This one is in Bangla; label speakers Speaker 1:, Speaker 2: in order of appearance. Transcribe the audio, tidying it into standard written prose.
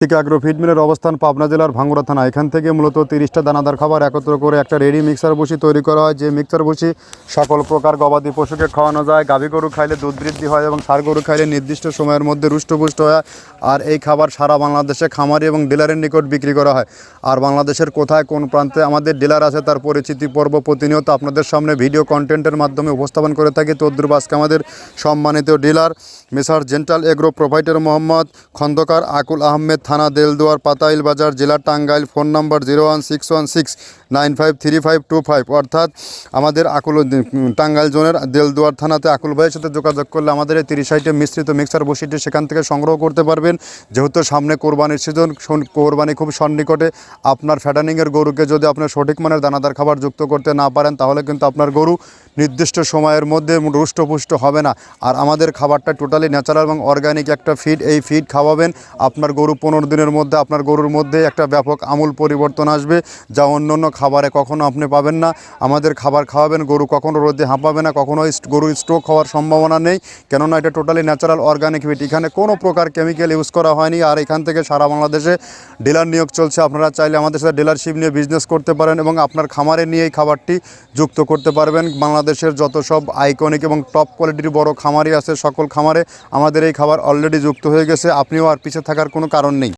Speaker 1: এগ্রো ফিড মিলের অবস্থান পাবনা জেলার ভাঙ্গুড়া থানা। এখান থেকে মূলত 30টা দানাদার খাবার একত্র করে একটা রেডি মিক্সার বসি তৈরি করা হয়। যে মিক্সার বসি সকল প্রকার গবাদি পশুকে খাওয়ানো যায়। গাভী গরু খাইলে দুধ বৃদ্ধি হয় এবং ষাঁড় গরু খাইলে নির্দিষ্ট সময়ের মধ্যে রুষ্টপুষ্ট হয়। আর এই খাবার সারা বাংলাদেশে খামারি এবং ডিলারের নিকট বিক্রি করা হয়। আর বাংলাদেশের কোথায় কোন প্রান্তে আমাদের ডিলার আছে তার পরিচিতি পর্ব প্রতিনিয়ত আপনাদের সামনে ভিডিও কন্টেন্টের মাধ্যমে উপস্থাপন করে থাকি। তদ্রুপ আজকে আমাদের সম্মানিত dealer messrs gentle agro provider Mohammad Khandakar Akul Ahmed, থানা দেলদুয়ার, পাতাইল বাজার, জেলা টাঙ্গাইল। ফোন নাম্বার 01616953525, অর্থাৎ আমাদের আকুল টাঙ্গাইল জোনের দেলদুয়ার থানাতে আকুল ভাইয়ের সাথে যোগাযোগ করলে আমাদের এই 30 আইটেম মিশ্রিত মিক্সার বসিটি সেখান থেকে সংগ্রহ করতে পারবেন। যেহেতু সামনে কোরবানির সিজন, কোরবানি খুব সন্নিকটে, আপনার ফ্যাটানিংয়ের গরুকে যদি আপনার সঠিক মানের দানাদার খাবার যুক্ত করতে না পারেন তাহলে কিন্তু আপনার গরু নির্দিষ্ট সময়ের মধ্যে রুষ্টপুষ্ট হবে না। আর আমাদের খাবারটা টোটালি ন্যাচারাল এবং অর্গানিক একটা ফিড। এই ফিড খাওয়াবেন, আপনার গরু 15 দিনের মধ্যে আপনার গরুর মধ্যে একটা ব্যাপক আমূল পরিবর্তন আসবে, যা অন্য অন্য খাবারে কখনো আপনি পাবেন না। আমাদের খাবার খাওয়াবেন, গরু কখনো রোদে হাঁপাবে না, কখনো গরুর স্ট্রোক হওয়ার সম্ভাবনা নেই, কেননা এটা টোটালি ন্যাচারাল অর্গানিক ফিড। এখানে কোনো প্রকার কেমিক্যাল ইউজ করা হয়নি। আর এখান থেকে সারা বাংলাদেশে ডিলার নিয়োগ চলছে। আপনারা চাইলে আমাদের সাথে ডিলারশিপ নিয়ে বিজনেস করতে পারেন এবং আপনার খামারে নিয়ে এই খাবারটি যুক্ত করতে পারবেন। বাংলাদেশের যত সব আইকনিক এবং টপ কোয়ালিটির বড় খামারি আছে, সকল খামারে আমাদের এই খাবার অলরেডি যুক্ত হয়ে গেছে। আপনিও আর পিছিয়ে থাকার কোনো কারণ নেই।